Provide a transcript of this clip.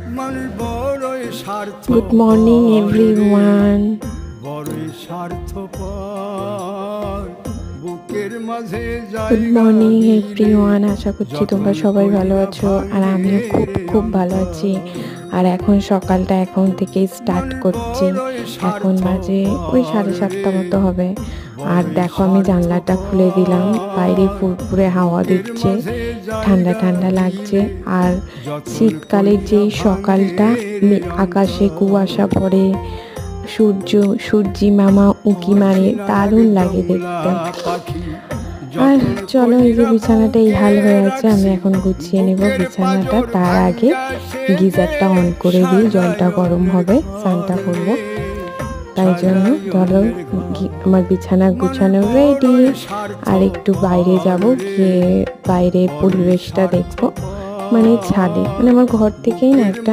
Good morning everyone. Good morning everyone. আশা করছি তোমরা সবাই ভালো আছো, আর আমিও খুব খুব ভালো আছি। আর এখন সকালটা এখন থেকেই স্টার্ট করছি। এখন বাজে ওই 7:30 মতো হবে। আর দেখো আমি জানলাটা খুলে দিলাম, বাইরে ফুরফুরে হাওয়া দিচ্ছে, ঠান্ডা ঠান্ডা লাগছে। আর শীতকালের যেই সকালটা, আকাশে কুয়াশা পড়ে, সূর্যি মামা উঁকি মারে, দারুণ লাগে দেখতে। আর চলো, এই যে বিছানাটা এই হাল হয়ে আছে, আমি এখন গুছিয়ে নেব বিছানাটা। তার আগে গিজারটা অন করে দিই, জলটা গরম হবে, স্নানটা করবো। তাই জন্য চলো, আমার বিছানা গুছানো রেডি। আর একটু বাইরে যাব, গিয়ে বাইরে পরিবেশটা দেখবো, মানে ছাদে, মানে আমার ঘর থেকেই না একটা